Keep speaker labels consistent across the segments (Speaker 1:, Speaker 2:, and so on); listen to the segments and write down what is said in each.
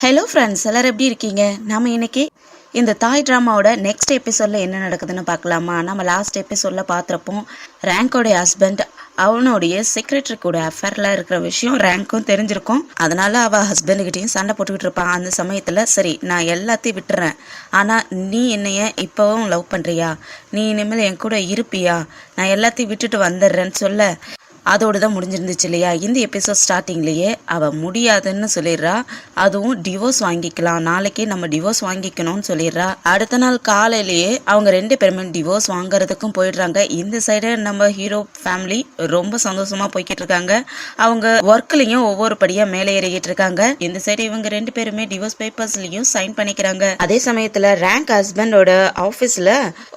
Speaker 1: Hello friends, எல்லாரும் எப்படி இருக்கீங்க? நம்ம இன்னைக்கு இந்த தாய் ட்ராமாவோட நெக்ஸ்ட் எபிசோடில் என்ன நடக்குதுன்னு பார்க்கலாமா? நம்ம லாஸ்ட் எபிசோடில் பார்த்துருப்போம். ரேங்கோடைய ஹஸ்பண்ட் அவனுடைய செக்ரட்டரி கூட அஃபேரில் இருக்கிற விஷயம் ரேங்க்கும் தெரிஞ்சிருக்கும். அதனால அவள் ஹஸ்பண்டுக்கிட்டையும் சண்டை போட்டுக்கிட்டு இருப்பான். அந்த சமயத்தில் சரி, நான் எல்லாத்தையும் விட்டுறேன், ஆனால் நீ என்னைய இப்போவும் லவ் பண்ணுறியா? நீ இனிமேல் என் கூட இருப்பியா? நான் எல்லாத்தையும் விட்டுட்டு வந்துடுறேன்னு சொல்ல அதோடு தான் முடிஞ்சிருந்துச்சு இல்லையா? இந்த எபிசோட் ஸ்டார்டிங்லேயே அவள் முடியாதுன்னு சொல்லிடுறா. அதுவும் டிவோர்ஸ் வாங்கிக்கலாம், நாளைக்கே நம்ம டிவோர்ஸ் வாங்கிக்கணும்னு சொல்லிடுறா. அடுத்த நாள் காலையிலேயே அவங்க ரெண்டு பேருமே டிவோர்ஸ் வாங்குறதுக்கும் போயிடுறாங்க. இந்த சைடு நம்ம ஹீரோ ஃபேமிலி ரொம்ப சந்தோஷமா போய்கிட்டு இருக்காங்க. அவங்க ஒர்க்லையும் ஒவ்வொரு படியா மேலே ஏறிக்கிட்டு இருக்காங்க. இந்த சைடு இவங்க ரெண்டு பேருமே டிவோர்ஸ் பேப்பர்ஸ்லயும் சைன் பண்ணிக்கிறாங்க. அதே சமயத்துல ரேங்க் ஹஸ்பண்டோட ஆஃபீஸ்ல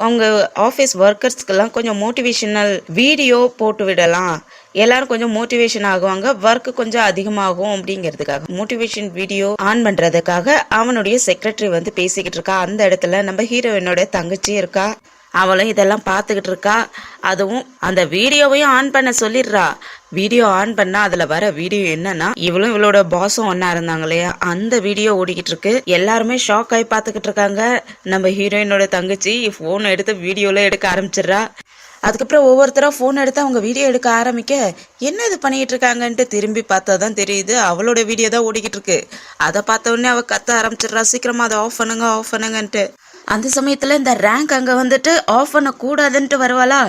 Speaker 1: அவங்க ஆஃபீஸ் ஒர்க்கர்ஸ்க்கெல்லாம் கொஞ்சம் மோட்டிவேஷனல் வீடியோ போட்டு விடலாம், எல்லாரும் கொஞ்சம் மோட்டிவேஷன் ஆகுவாங்க, ஒர்க் கொஞ்சம் அதிகமாகும் அப்படிங்கிறதுக்காக மோட்டிவேஷன் வீடியோ ஆன் பண்றதுக்காக அவனுடைய செக்ரட்டரி வந்து பேசிக்கிட்டு இருக்கா. அந்த இடத்துல நம்ம ஹீரோயினோட தங்கச்சி இருக்கா. அவளும் இதெல்லாம் பார்த்துக்கிட்டு இருக்கா. அதுவும் அந்த வீடியோவையும் ஆன் பண்ண சொல்லிடுறா. வீடியோ ஆன் பண்ணா அதுல வர வீடியோ என்னன்னா, இவளும் இவளோட பாஸும் ஒன்னா இருந்தாங்க இல்லையா, அந்த வீடியோ ஓடிக்கிட்டு இருக்கு. எல்லாருமே ஷாக் ஆகி பார்த்துக்கிட்டு இருக்காங்க. நம்ம ஹீரோயினோட தங்கச்சி போன் எடுத்து வீடியோல எடுக்க ஆரம்பிச்சிடுறா. அதுக்கப்புறம் ஒவ்வொருத்தராக ஃபோன் எடுத்து அவங்க வீடியோ எடுக்க ஆரம்பிக்க என்ன இது பண்ணிக்கிட்டு இருக்காங்கன்ட்டு திரும்பி பார்த்தா தான் தெரியுது அவளோட வீடியோ தான் ஓடிக்கிட்டு இருக்கு. அதை பார்த்த உடனே அவள் கத்த ஆரம்பிச்சிடுறா, சீக்கிரமா அதை ஆஃப் பண்ணுங்கன்ட்டு. அந்த சமயத்தில் இந்த ரேங்க் அங்கே வந்துட்டு ஆஃப் பண்ணக்கூடாதுன்ட்டு வருவாளா.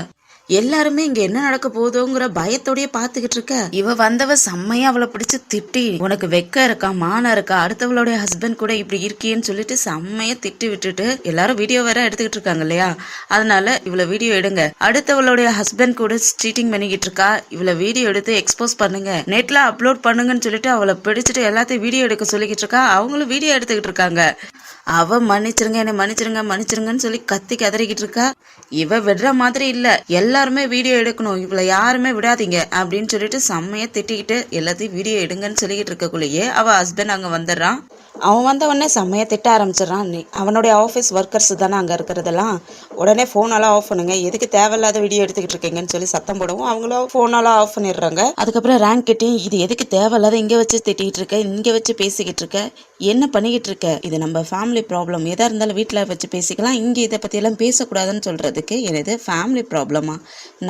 Speaker 1: எல்லாருமே இங்க என்ன நடக்க போதோங்கிற பயத்தோடய பாத்துக்கிட்டு இருக்க. இவ வந்தவ செம்மையா அவளை பிடிச்சு திட்டி, உனக்கு வெக்க இருக்கா, மானம் இருக்கா, அடுத்தவளுடைய ஹஸ்பண்ட் கூட இப்படி இருக்கியன்னு சொல்லிட்டு செம்மையா திட்டி விட்டுட்டு எல்லாரும் வீடியோ வேற எடுத்துக்கிட்டு இருக்காங்க இல்லையா, அதனால இவளை வீடியோ எடுங்க, அடுத்தவளுடைய ஹஸ்பண்ட் கூட சீட்டிங் பண்ணிக்கிட்டு இருக்கா, இவளை வீடியோ எடுத்து எக்ஸ்போஸ் பண்ணுங்க, நெட்ல அப்லோட் பண்ணுங்கன்னு சொல்லிட்டு அவளை பிடிச்சிட்டு எல்லாத்தையும் வீடியோ எடுக்க சொல்லிக்கிட்டு இருக்கா. அவங்களும் வீடியோ எடுத்துக்கிட்டு இருக்காங்க. அவ மன்னிச்சிருங்க, என்னை மன்னிச்சிருங்கன்னு சொல்லி கத்தி கதறிக்கிட்டு இருக்கா. இவ விடுற மாதிரி இல்ல, எல்லாருமே வீடியோ எடுக்கணும், இவளை யாருமே விடாதீங்க அப்படின்னு சொல்லிட்டு செம்மையா திட்டிக்கிட்டு எல்லாத்தையும் வீடியோ எடுங்கன்னு சொல்லிக்கிட்டு இருக்கக்குள்ளேயே அவ ஹஸ்பண்ட் அங்க வந்துடுறான். அவன் வந்த உடனே செம்மையா திட்ட ஆரம்பிச்சிடறான். அவனுடைய ஆஃபீஸ் ஒர்க்கர்ஸ் தானே அங்கே இருக்கிறதெல்லாம், உடனே ஃபோனெல்லாம் ஆஃப் பண்ணுங்க, எதுக்கு தேவையில்லாத வீடியோ எடுத்துக்கிட்டு இருக்கீங்கன்னு சொல்லி சத்தம் போடவும் அவங்களும் ஃபோனெல்லாம் ஆஃப் பண்ணிடுறாங்க. அதுக்கப்புறம் ரேங்க் கிட்டேயும் இது எதுக்கு தேவையில்லாத இங்கே வச்சு திட்டிகிட்டு இருக்க, இங்கே வச்சு பேசிக்கிட்டு இருக்க, என்ன பண்ணிக்கிட்டு இருக்க, இது நம்ம ஃபேமிலி ப்ராப்ளம், எதாக இருந்தாலும் வீட்டில் வச்சு பேசிக்கலாம், இங்கே இதை பற்றியெல்லாம் பேசக்கூடாதுன்னு சொல்கிறதுக்கு எனது ஃபேமிலி ப்ராப்ளமா?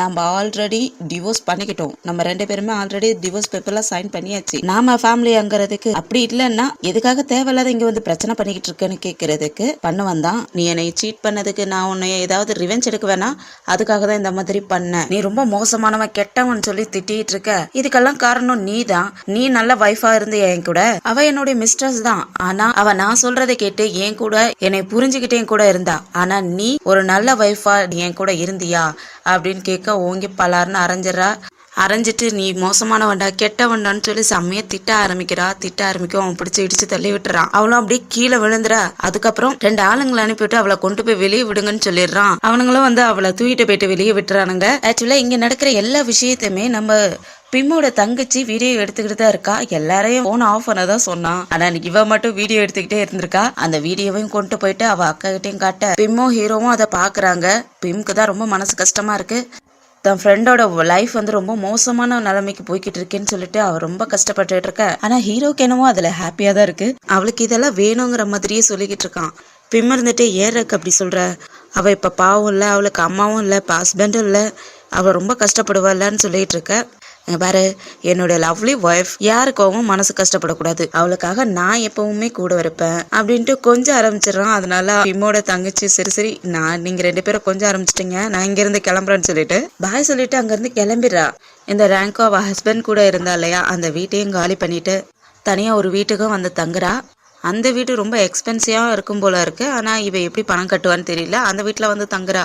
Speaker 1: நம்ம ஆல்ரெடி டிவோர்ஸ் பண்ணிக்கிட்டோம், நம்ம ரெண்டு பேருமே ஆல்ரெடி டிவோர்ஸ் பேப்பர்லாம் சைன் பண்ணியாச்சு, நாம ஃபேமிலி அங்கிறதுக்கு அப்படி இல்லைன்னா எதுக்காக தேவையில்லாத இங்க வந்து பிரச்சனை பண்ணிக்கிட்டு இருக்கேன்னு கேட்கறதுக்கு பண்ணுவான் தான். நீ என்னை சீட் பண்ணதுக்கு நான் உன்னை ஏதாவது ரிவெஞ்ச் எடுக்க வேணா, அதுக்காக தான் இந்த மாதிரி பண்ண, நீ ரொம்ப மோசமானவன் கெட்டவன் சொல்லி திட்டிட்டு இருக்க, இதுக்கெல்லாம் காரணம் நீ தான். நீ நல்ல வைஃபா இருந்து என் கூட, அவ என்னுடைய மிஸ்ட்ரஸ் தான், ஆனா அவ நான் சொல்றதை கேட்டு என் கூட என்னை புரிஞ்சுக்கிட்டே என் கூட இருந்தா, ஆனா நீ ஒரு நல்ல வைஃபா என் கூட இருந்தியா அப்படின்னு கேட்க ஓங்கி பலார்னு அரைஞ்சிட்டு நீ மோசமானவன்டா கெட்டவன்டான்னு சொல்லி செம்மையா திட்ட ஆரம்பிக்கும். அவன் பிடிச்சி இடிச்சு தள்ளி விட்டுறான். அவளும் அப்படியே கீழே விழுந்துறா. அதுக்கப்புறம் ரெண்டு ஆளுங்களை அனுப்பிவிட்டு அவளை கொண்டு போய் வெளியே விடுங்கன்னு சொல்லிடுறான். அவனுங்களும் வந்து அவளை தூக்கிட்டு போயிட்டு வெளியே விட்டுறானுங்க. ஆக்சுவலா இங்க நடக்கிற எல்லா விஷயத்தையுமே நம்ம பிம்மோட தங்கச்சி வீடியோ எடுத்துக்கிட்டு தான் இருக்கா. எல்லாரையும் போன் ஆஃப் பண்ணதான் சொன்னான், ஆனா இவ மட்டும் வீடியோ எடுத்துக்கிட்டே இருந்திருக்கா. அந்த வீடியோவையும் கொண்டு போயிட்டு அவ அக்கா கிட்டையும் காட்ட பிம்மோ ஹீரோவும் அதை பாக்குறாங்க. பிம்க்கு தான் ரொம்ப மனசு கஷ்டமா இருக்கு. தன் ஃப்ரெண்டோட லைஃப் வந்து ரொம்ப மோசமான நிலைமைக்கு போய்கிட்டு இருக்கேன்னு சொல்லிட்டு அவ ரொம்ப கஷ்டப்பட்டு இருக்க. ஆனா ஹீரோக்கு என்னவோ அதுல ஹாப்பியா தான் இருக்கு. அவளுக்கு இதெல்லாம் வேணுங்கிற மாதிரியே சொல்லிக்கிட்டு இருக்கான். பிம் இருந்துட்டு ஏறக்கு அப்படி சொல்ற, அவ இப்ப பாவம் இல்ல, அவளுக்கு அம்மாவும் இல்ல, இப்ப ஹஸ்பண்டும் இல்ல, அவ ரொம்ப கஷ்டப்படுவாள்லன்னு சொல்லிட்டு இருக்க. பாரு, என்னோட லவ்லி ஒய்ஃப் யாருக்காகவும் மனசு கஷ்டப்படக்கூடாது, அவளுக்காக நான் எப்பவுமே கூட இருப்பேன் அப்படின்ட்டு கொஞ்சம் ஆரம்பிச்சிடறான். அதனால பிம்மோட தங்கச்சி சரி நீங்க ரெண்டு பேரும் கொஞ்சம் ஆரம்பிச்சிட்டீங்க, நான் இங்க இருந்து கிளம்புறேன்னு சொல்லிட்டு பாய் சொல்லிட்டு அங்க இருந்து கிளம்பிடுறா. இந்த ரேங்கோ அவ ஹஸ்பண்ட் கூட இருந்தா இல்லையா, அந்த வீட்டையும் காலி பண்ணிட்டு தனியா ஒரு வீட்டுக்கும் வந்து தங்குறா. அந்த வீடு ரொம்ப எக்ஸ்பென்சிவா இருக்கும் போல இருக்கு. ஆனா இவ எப்படி பணம் கட்டுவான்னு தெரியல. அந்த வீட்டுல வந்து தங்குறா.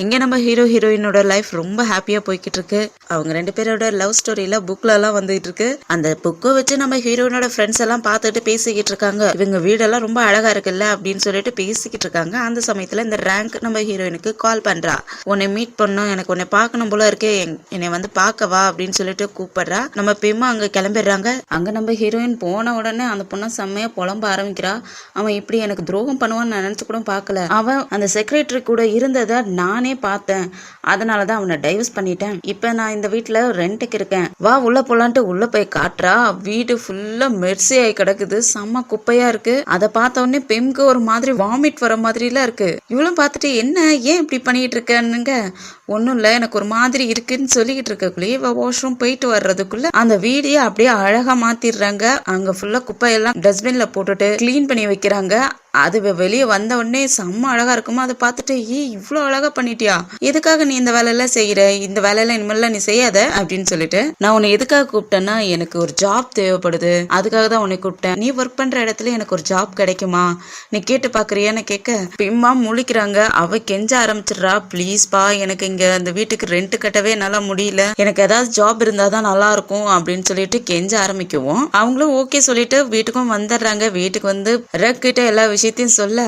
Speaker 1: இங்க நம்ம ஹீரோ ஹீரோயினோட லைஃப் ரொம்ப ஹாப்பியா போய்கிட்டு இருக்கு. அவங்க ரெண்டு பேரோட லவ் ஸ்டோரியில புக்ல எல்லாம் வந்துட்டு இருக்கு. அந்த புக்கை வச்சு நம்ம ஹீரோயினோட ஃப்ரெண்ட்ஸ் எல்லாம் பார்த்துட்டு பேசிக்கிட்டு இருக்காங்க. இவங்க வீடெல்லாம் ரொம்ப அழகா இருக்குல்ல அப்படின்னு சொல்லிட்டு பேசிக்கிட்டு இருக்காங்க. அந்த சமயத்துல இந்த ரேங்க் நம்ம ஹீரோயினுக்கு கால் பண்றா. உன்னை மீட் பண்ணும், எனக்கு உன்னை பார்க்கணும் போல இருக்கு, என்னை வந்து பார்க்கவா அப்படின்னு சொல்லிட்டு கூப்பிடுறா. நம்ம பெம்மா அங்க கிளம்பிடுறாங்க. அங்க நம்ம ஹீரோயின் போன உடனே அந்த பொண்ணை செம்மையா புலம்ப ஆரம்பிக்கிறா. அவன் இப்படி எனக்கு துரோகம் பண்ணுவான்னு நான் நினைச்சு கூட பார்க்கல, அவன் அந்த செக்ரட்டரி கூட இருந்ததை நானே நானே பார்த்தேன், அதனாலதான் அவனை டைவர்ஸ் பண்ணிட்டேன். இப்ப நான் இந்த வீட்டுல ரெண்டுக்கு இருக்கேன், வா உள்ள போலான்ட்டு உள்ள போய் காட்டுறா. வீடு ஃபுல்லா மெர்சி ஆகி கிடக்குது, செம்ம குப்பையா இருக்கு. அதை பார்த்த உடனே பெம்க்கு ஒரு மாதிரி வாமிட் வர மாதிரி எல்லாம் இருக்கு. இவளும் பார்த்துட்டு என்ன ஏன் இப்படி பண்ணிட்டு இருக்கேன்னுங்க, ஒன்றும் இல்லை எனக்கு ஒரு மாதிரி இருக்குன்னு சொல்லிக்கிட்டு இருக்கக்குள்ளேயே வாஷ்ரூம் போயிட்டு வர்றதுக்குள்ள அந்த வீடியோ அப்படியே அழகா மாத்திடுறாங்க. அங்க ஃபுல்லா குப்பையெல்லாம் டஸ்ட்பின்ல போட்டுட்டு கிளீன் பண்ணி வைக்கிறாங்க. அது வெளியே வந்த உடனே செம்ம அழகா இருக்குமா, அதை பார்த்துட்டு இவ்வளோ அழகா பண்ணிட்டியா, எதுக்காக நீ இந்த வேலையெல்லாம் செய்யற, இந்த வேலையெல்லாம் இனிமேல்லாம் நீ செய்யாத அப்படின்னு சொல்லிட்டு, நான் உன்னை எதுக்காக கூப்பிட்டேன்னா எனக்கு ஒரு ஜாப் தேவைப்படுது, அதுக்காக தான் உன்னை கூப்பிட்டேன். நீ ஒர்க் பண்ற இடத்துல எனக்கு ஒரு ஜாப் கிடைக்குமா, நீ கேட்டு பாக்குறியான்னு கேட்க பிம்மா முழிக்கிறாங்க. அவ கெஞ்ச ஆரம்பிச்சிடுறா, ப்ளீஸ் பா எனக்கு இங்க அந்த வீட்டுக்கு ரெண்ட் கட்டவே நல்லா முடியல, எனக்கு ஏதாவது ஜாப் இருந்தாதான் நல்லா இருக்கும் அப்படின்னு சொல்லிட்டு கெஞ்ச ஆரம்பிக்குவோம். அவங்களும் ஓகே சொல்லிட்டு வீட்டுக்கும் வந்துடுறாங்க. வீட்டுக்கு வந்து ரக் கிட்ட எல்லா விஷயத்தையும் சொல்ல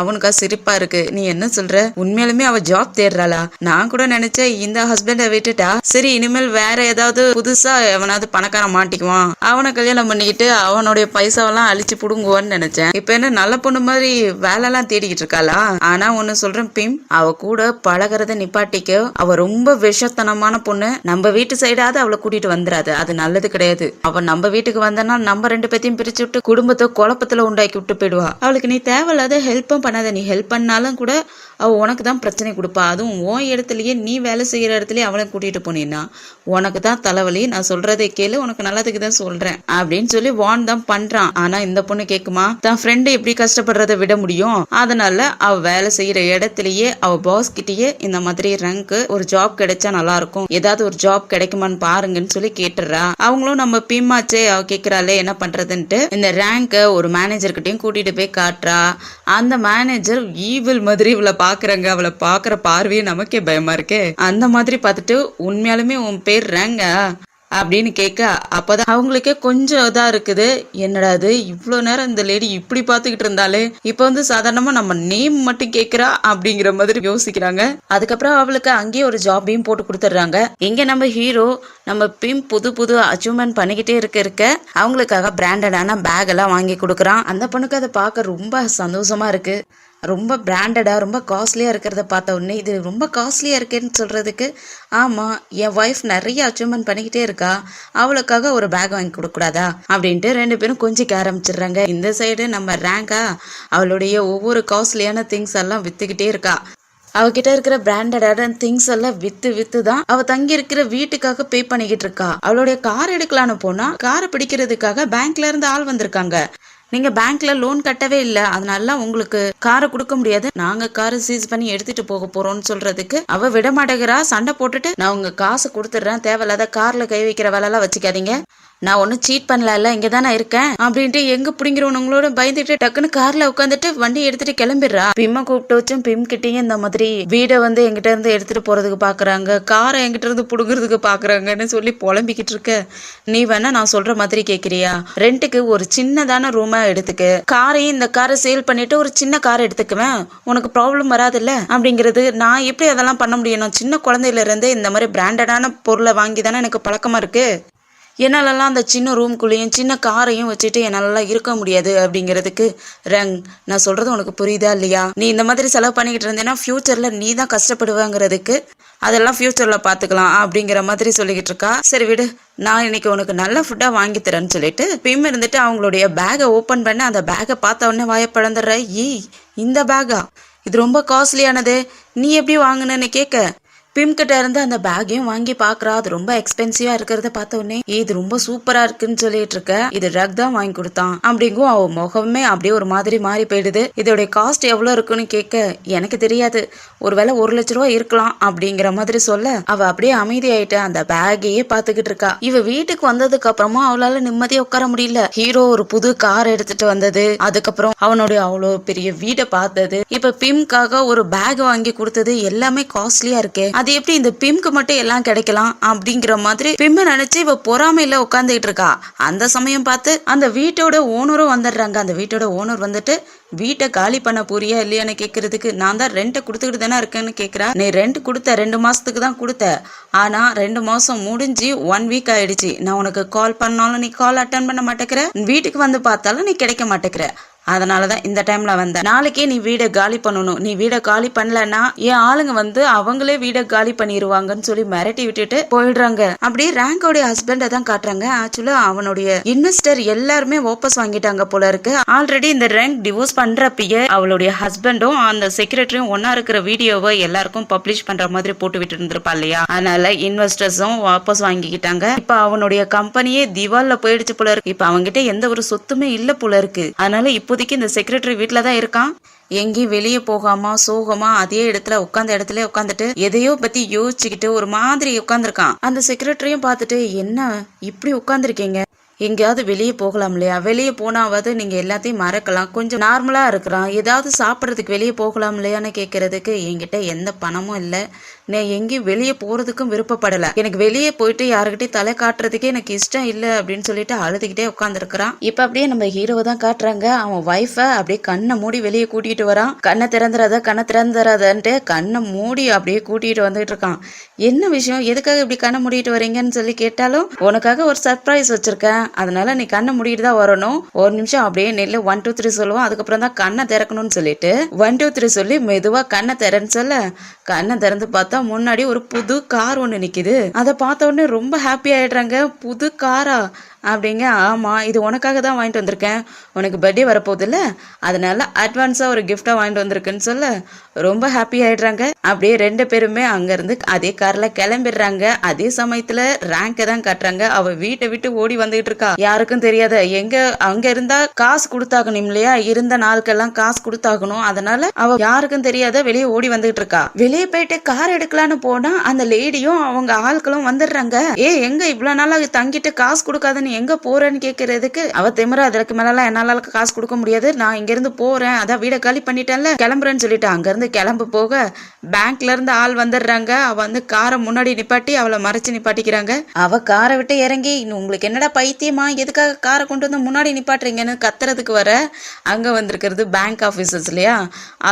Speaker 1: அவனுக்கா சிரிப்பா இருக்கு. நீ என்ன சொல்ற, உண்மையாலுமே அவ ஜாப் தேடுறாளா, நான் கூட நினைச்சேன் இந்த ஹஸ்பண்ட விட்டுட்டா சரி இனிமேல் வேற ஏதாவது புதுசா எவனாவது பணக்காரன் மாட்டிக்குவான், அவனை கல்யாணம் பண்ணிக்கிட்டு அவனுடைய பைசாவெல்லாம் அழிச்சு புடுங்குவான்னு நினைச்சேன். இப்ப என்ன நல்ல பொண்ணு மாதிரி வேலை எல்லாம் தேடிக்கிட்டு இருக்காளா. ஆனா ஒண்ணு சொல்றேன் பிம், அவ கூட பழகிறத நிப்பாட்டிக்க, அவ ரொம்ப விஷத்தனமான பொண்ணு. நம்ம வீட்டு சைடாவது அவளை கூட்டிட்டு வந்துடாது, அது நல்லது கிடையாது. அவ நம்ம வீட்டுக்கு வந்தனா நம்ம ரெண்டு பேத்தையும் பிரிச்சு விட்டு குடும்பத்தை குழப்பத்துல உண்டாக்கி விட்டு போயிடுவா. அவளுக்கு நீ தேவையில்லாத ஹெல்ப்பும் பண்ணாத, நீ ஹெல்ப் பண்ணாலும் கூட அவ உனக்கு தான் பிரச்சனை கொடுப்பா. அதுவும் உன் இடத்துலயே நீ வேலை செய்யற இடத்துலயே அவளை கூட்டிட்டு போனீன்னா உனக்கு தான் தலைவலி. நான் சொல்றதை கேளு, உனக்கு நல்லதுக்கு தான் சொல்றேன் அப்படின்னு சொல்லி வான் தான் பண்றான். ஆனா இந்த பொண்ணு கேக்குமா, தான் ஃப்ரெண்டு எப்படி கஷ்டப்படுறத விட முடியும், அதனால அவ வேலை செய்யற இடத்துலயே அவ பாஸ் கிட்டயே இந்த மாதிரி ரேங்க் ஒரு ஜாப் கிடைச்சா நல்லா இருக்கும், ஏதாவது ஒரு ஜாப் கிடைக்குமான்னு பாருங்கன்னு சொல்லி கேட்டுறா. அவங்களும் நம்ம பீமாச்சே அவ கேக்குறாளே என்ன பண்றதுன்ட்டு இந்த ரேங்க ஒரு மேனேஜர் கிட்டையும் கூட்டிட்டு போய் காட்டுறா. அந்த மேனேஜர் ஈவில் மாதிரி இவளை பாக்குறாங்க. அவளை பாக்குற பார்வையே நமக்கே பயமா இருக்கு. அந்த மாதிரி பார்த்துட்டு உண்மையாலுமே உன் பேர் ரேங்க அப்படின்னு கேட்க அப்பதான் அவங்களுக்கே கொஞ்சம் இதா இருக்குது. என்னடா அது இவ்வளவு நேரம் இந்த லேடி இப்படி பாத்துக்கிட்டு இருந்தாலே இப்ப வந்து சாதாரணமா நம்ம நேம் மட்டும் கேக்குறா அப்படிங்கிற மாதிரி யோசிக்கிறாங்க. அதுக்கப்புறம் அவளுக்கு அங்கேயே ஒரு ஜாபையும் போட்டு கொடுத்துட்றாங்க. இங்க நம்ம ஹீரோ நம்ம பிம் புது புது அச்சீவ்மெண்ட் பண்ணிக்கிட்டே இருக்க அவங்களுக்காக பிராண்டடான பேக் எல்லாம் வாங்கி கொடுக்குறான். அந்த பொண்ணுக்கு அதை பார்க்க ரொம்ப சந்தோஷமா இருக்கு. ரொம்ப பிராண்டடா ரொம்ப காஸ்ட்லியா இருக்கிறத பார்த்த உடனே இது ரொம்ப காஸ்ட்லியா இருக்கேன்னு சொல்றதுக்கு, ஆமா என் ஒய்ஃப் நிறைய அச்சீவ்மெண்ட் பண்ணிக்கிட்டே இருக்கா, அவளுக்காக ஒரு பேக் வாங்கி கொடுக்கூடாதா அப்படின்ட்டு ரெண்டு பேரும் கொஞ்சிக்க ஆரம்பிச்சிடுறாங்க. இந்த சைடு நம்ம ரேங்கா அவளுடைய ஒவ்வொரு காஸ்ட்லியான திங்ஸ் எல்லாம் வித்துக்கிட்டே இருக்கா. அவகிட்ட இருக்கிற பிராண்டடான திங்ஸ் எல்லாம் வித்து தான் அவ தங்கி இருக்கிற வீட்டுக்காக பே பண்ணிக்கிட்டு இருக்கா. அவளுடைய கார் எடுக்கலான்னு போனா காரை பிடிக்கிறதுக்காக பேங்க்ல இருந்து ஆள் வந்திருக்காங்க. நீங்க பேங்க்ல லோன் கட்டவே இல்லை, அதனால உங்களுக்கு காரை கொடுக்க முடியாது, நாங்க காரை சீஸ் பண்ணி எடுத்துட்டு போக போறோம்னு சொல்றதுக்கு அவ விட மாட்டேங்கிறா. சண்டை போட்டுட்டு நான் உங்க காசு கொடுத்துடுறேன், தேவையில்லாத கார்ல கை வைக்கிற வேலை எல்லாம் வச்சுக்காதீங்க, நான் ஒன்னும் சீட் பண்ணல, இங்க தானே இருக்கேன் அப்படின்ட்டு எங்க பிடிங்கிறவங்களோட பயந்துட்டு டக்குன்னு கார்ல உட்காந்துட்டு வண்டி எடுத்துட்டு கிளம்பிடுறா. பிம்மை கூப்பிட்டு வச்சும் பிம் கிட்டேயும் இந்த மாதிரி வீடை வந்து எங்கிட்ட இருந்து எடுத்துட்டு போறதுக்கு பாக்குறாங்க, காரை எங்கிட்ட இருந்து புடுங்குறதுக்கு பாக்குறாங்கன்னு சொல்லி புலம்பிக்கிட்டு இருக்க. நீ வேணா நான் சொல்ற மாதிரி கேக்குறியா, ரெண்டுக்கு ஒரு சின்னதான ரூமா எடுத்துக்கு, காரையும் இந்த காரை சேல் பண்ணிட்டு ஒரு சின்ன காரை எடுத்துக்குவேன், உனக்கு ப்ராப்ளம் வராதுல்ல அப்படிங்கிறது. நான் எப்படி அதெல்லாம் பண்ண முடியும், நான் சின்ன குழந்தையில இருந்து இந்த மாதிரி பிராண்டடான பொருளை வாங்கி தானே எனக்கு பழக்கமா இருக்கு, என்னாலலாம் அந்த சின்ன ரூம்குள்ளேயும் சின்ன காரையும் வச்சுட்டு என்னாலலாம் இருக்க முடியாது அப்படிங்கிறதுக்கு. ரங் நான் சொல்றது உனக்கு புரியுதா இல்லையா, நீ இந்த மாதிரி செலவு பண்ணிக்கிட்டு இருந்தேன்னா ஃபியூச்சர்ல நீ தான் கஷ்டப்படுவாங்கிறதுக்கு, அதெல்லாம் ஃபியூச்சர்ல பாத்துக்கலாம் அப்படிங்கிற மாதிரி சொல்லிக்கிட்டு இருக்கா. சரி விடு, நான் இன்னைக்கு உனக்கு நல்ல ஃபுட்டா வாங்கி தரேன்னு சொல்லிட்டு பிம் இருந்துட்டு அவங்களுடைய பேகை ஓப்பன் பண்ண அந்த பேகை பார்த்த உடனே வாயப்பழந்துடுற. இந்த பேகா, இது ரொம்ப காஸ்ட்லியானது, நீ எப்படி வாங்கினேன்னு கேட்க பிம் கிட்ட இருந்து அந்த பேக்கையும் வாங்கி பாக்குறா. அது ரொம்ப எக்ஸ்பென்சிவா இருக்கிறத பார்த்த உடனே இது ரொம்ப சூப்பரா இருக்குன்னு சொல்லிட்டு இருக்க, இது ரக் தான் வாங்கி கொடுத்தான் அப்படிங்கும். அவ முகமே அப்படியே ஒரு மாதிரி மாறி போயிடுது. இதோடைய காஸ்ட் எவ்வளவு இருக்குன்னு கேட்க எனக்கு தெரியாது, ஒருவேளை 1 லட்ச ரூபாய் இருக்கலாம் அப்படிங்கிற மாதிரி சொல்ல அவ அப்படியே அமைதியாயிட்ட அந்த பேக்கையே பாத்துக்கிட்டு இருக்கா. இவ வீட்டுக்கு வந்ததுக்கு அப்புறமா அவளால நிம்மதியா உட்கார முடியல. ஹீரோ ஒரு புது கார் எடுத்துட்டு வந்தது, அதுக்கப்புறம் அவனுடைய அவ்வளோ பெரிய வீடை பார்த்தது, இப்ப பிம்காக ஒரு பேக் வாங்கி கொடுத்தது, எல்லாமே காஸ்ட்லியா இருக்கு. அது எப்படி இந்த பிம்க்கு மட்டும் எல்லாம் கிடைக்கலாம் அப்படிங்கிற மாதிரி பிம்ம நினைச்சு இவ பொறாமையில உட்காந்துக்கிட்டு இருக்கா. அந்த சமயம் பார்த்து அந்த வீட்டோட ஓனரும் வந்துடுறாங்க. அந்த வீட்டோட ஓனர் வந்துட்டு வீட்டை காலி பண்ண போறியா இல்லையான்னு கேட்கறதுக்கு, நான் தான் ரெண்ட் கொடுத்துக்கிட்டு தானே இருக்கேன்னு கேட்குறா. நீ ரெண்ட் கொடுத்த 2 மாசத்துக்கு தான் கொடுத்த, ஆனா 2 மாசம் முடிஞ்சு 1 வீக் ஆயிடுச்சு, நான் உனக்கு கால் பண்ணாலும் நீ கால் அட்டன் பண்ண மாட்டேங்கிற, வீட்டுக்கு வந்து பார்த்தாலும் நீ கிடைக்க மாட்டேங்கிற, அதனாலதான் இந்த டைம்ல வந்தேன். நாளைக்கே நீ வீடை காலி பண்ணணும். நீ வீடை காலி பண்ணலன்னா என் ஆளுங்க வந்து அவங்களே வீடை காலி பண்ணிடுவாங்கன்னு சொல்லி மிரட்டி விட்டுட்டு போயிடுறாங்க. அப்படியே ரேங்கோடைய ஹஸ்பண்டை தான் காட்டுறாங்க. ஆக்சுவலா அவனுடைய இன்வெஸ்டர் எல்லாருமே வாபஸ் வாங்கிட்டாங்க போல இருக்கு. ஆல்ரெடி இந்த ரேங்க் டிவோர்ஸ் பண்றப்பயே அவளுடைய ஹஸ்பண்டும் அந்த செக்ரட்டரியும் ஒன்னா இருக்கிற வீடியோவை எல்லாருக்கும் பப்ளிஷ் பண்ற மாதிரி போட்டு விட்டு இருந்திருப்பா இல்லையா. அதனால இன்வெஸ்டர்ஸும் வாபஸ் வாங்கிக்கிட்டாங்க. இப்ப அவனுடைய கம்பெனியே திவால்ல போயிடுச்சு போல இருக்கு. இப்ப அவங்கிட்ட எந்த ஒரு சொத்துமே இல்ல போல இருக்கு. அதனால இப்போதைக்கு இந்த செக்ரட்டரி வீட்டுல தான் இருக்கான். எங்கேயும் வெளியே போகாம சோகமா அதே இடத்துல உட்கார்ந்த இடத்துல உட்காந்துட்டு எதையோ பத்தி யோசிச்சுக்கிட்டு ஒரு மாதிரி உட்காந்துருக்கான். அந்த செக்ரட்டரியும் பார்த்துட்டு என்ன இப்படி உட்காந்துருக்கீங்க, எங்கேயாவது வெளியே போகலாம் இல்லையா, வெளியே போனாவது நீங்க எல்லாத்தையும் மறக்கலாம், கொஞ்சம் நார்மலா இருக்கிறான், ஏதாவது சாப்பிட்றதுக்கு வெளியே போகலாம் இல்லையான்னு கேட்கறதுக்கு என்கிட்ட எந்த பணமும் இல்லை, நான் எங்கேயும் வெளியே போறதுக்கும் விருப்பப்படல, எனக்கு வெளியே போயிட்டு யாருக்கிட்டையும் தலை காட்டுறதுக்கே எனக்கு இஷ்டம் இல்லை அப்படின்னு சொல்லிட்டு அழுதுகிட்டே உட்காந்துருக்கிறான். இப்ப அப்படியே நம்ம ஹீரோவை தான் காட்டுறாங்க. அவன் ஒய்ஃபை அப்படியே கண்ணை மூடி வெளியே கூட்டிட்டு வரான். கண்ணை திறந்துறாதன்ட்டு கண்ணை மூடி அப்படியே கூட்டிட்டு வந்துட்டு இருக்கான். என்ன விஷயம், எதுக்காக இப்படி கண்ணை மூடிட்டு வரீங்கன்னு சொல்லி கேட்டாலும் உனக்காக ஒரு சர்ப்ரைஸ் வச்சிருக்கேன், அதனால நீ கண்ணை மூடிட்டு தான் வரணும், ஒரு நிமிஷம் அப்படியே நெல்லு 1 2 3 சொல்லுவோம், அதுக்கப்புறம் தான் கண்ணை திறக்கணும்னு சொல்லிட்டு 1 2 3 சொல்லி மெதுவா கண்ணை திறன்னு சொல்ல கண்ணை திறந்து பார்த்தா முன்னாடி ஒரு புது கார் ஒண்ணு நிக்குது. அதை பார்த்த உடனே ரொம்ப ஹாப்பி ஆயிடுறாங்க. புது காரா அப்படிங்க, ஆமா இது உனக்காக தான் வாங்கிட்டு வந்திருக்கேன், உனக்கு பர்த்டே வரப்போகுது இல்ல, அதனால அட்வான்ஸா ஒரு கிஃப்டா வாங்கிட்டு வந்திருக்குன்னு சொல்ல ரொம்ப ஹாப்பி ஆயிடுறாங்க. அப்படியே 2 பேருமே அங்க இருந்து அதே கார்ல கிளம்பிடுறாங்க. அதே சமயத்துல ரேங்க தான் காட்டுறாங்க. அவ வீட்டை விட்டு ஓடி வந்துகிட்டு இருக்கா. யாருக்கும் தெரியாத, எங்க அங்க இருந்தா காசு கொடுத்தாகணும் இல்லையா, இருந்த நாளுக்கெல்லாம் காசு கொடுத்தாகணும், அதனால அவ யாருக்கும் தெரியாத வெளியே ஓடி வந்துகிட்டு இருக்கா. வெளியே போயிட்டு கார் எடுக்கலான்னு போனா அந்த லேடியும் அவங்க ஆட்களும் வந்துடுறாங்க. எங்க இவ்வளவு நாளா தங்கிட்டு காசு கொடுக்காத எங்க போறேன்னு கேக்குறதுக்கு அவ திமிரா, அதற்கு மேலாம் என்னால காசு கொடுக்க முடியாது, நான் இங்க இருந்து போறேன், அதான் வீடை காலி பண்ணிட்டேன்ல கிளம்புறேன்னு சொல்லிட்டு அங்க இருந்து கிளம்பு போக பேங்க்ல இருந்து ஆள் வந்துடுறாங்க. அவ வந்து காரை முன்னாடி நிப்பாட்டி அவளை மறைச்சு நிப்பாட்டிக்கிறாங்க. அவ காரை விட்டு இறங்கி உங்களுக்கு என்னடா பைத்தியமா, எதுக்காக காரை கொண்டு வந்து முன்னாடி நிப்பாட்டுறீங்கன்னு கத்துறதுக்கு வர அங்க வந்திருக்கிறது பேங்க் ஆபீசர்ஸ் இல்லையா,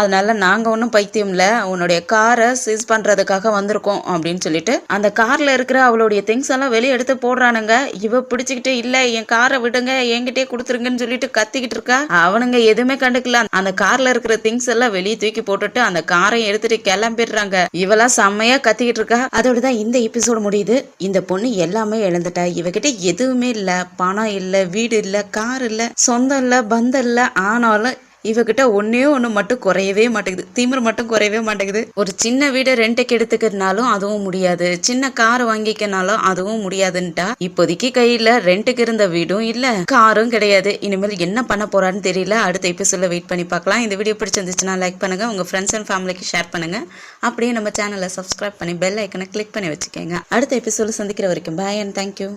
Speaker 1: அதனால நாங்க ஒன்னும் பைத்தியம் இல்ல, உன்னுடைய காரை சீஸ் பண்றதுக்காக வந்திருக்கோம் அப்படின்னு சொல்லிட்டு அந்த கார்ல இருக்கிற அவளுடைய திங்ஸ் எல்லாம் வெளியே எடுத்து போடுறானுங்க. இவ பிடிச்சுக்கிட்டு இல்ல என் காரை விடுங்க என்கிட்டே கொடுத்துருங்கன்னு சொல்லிட்டு கத்திக்கிட்டு இருக்கா. அவனுங்க எதுவுமே கண்டுக்கல. அந்த கார்ல இருக்கிற திங்ஸ் எல்லாம் வெளியே தூக்கி போட்டுட்டு அந்த காரை எடுத்துட்டு கிளம்பிடுறாங்க. இவெல்லாம் செம்மையா கத்திக்கிட்டு இருக்கா. அதோடதான் இந்த எபிசோடு முடியுது. இந்த பொண்ணு எல்லாமே இழந்துட்டா. இவகிட்ட எதுவுமே இல்ல, பணம் இல்ல, வீடு இல்ல, கார் இல்ல, சொந்தம் இல்ல, பந்தம் இல்ல, ஆனாலும் இவகிட்ட ஒன்னே ஒண்ணு மட்டும் குறையவே மாட்டேங்குது, திமிர் மட்டும் குறையவே மாட்டேங்குது. ஒரு சின்ன வீடை ரெண்டுக்கு எடுத்துக்கிறதுனாலும் அதுவும் முடியாது, சின்ன கார் வாங்கிக்கனாலும் அதுவும் முடியாதுன்ட்டா. இப்போதைக்கு கையில ரெண்டுக்கு இருந்த வீடும் இல்ல, காரும் கிடையாது. இனிமேல் என்ன பண்ண போறான்னு தெரியல. அடுத்த எபிசோட்ல வெயிட் பண்ணி பார்க்கலாம். இந்த வீடியோ பிடிச்சிருந்துச்சுன்னா லைக் பண்ணுங்க, உங்க ஃப்ரெண்ட்ஸ் அண்ட் ஃபேமிலிக்கு ஷேர் பண்ணுங்க, அப்படியே நம்ம சேனலை சப்ஸ்கிரைப் பண்ணி பெல் ஐக்கனை கிளிக் பண்ணி வச்சுக்கோங்க. அடுத்த எபிசோட்ல சந்திக்கிற வரைக்கும் பாய் அண்ட் தேங்க்யூ.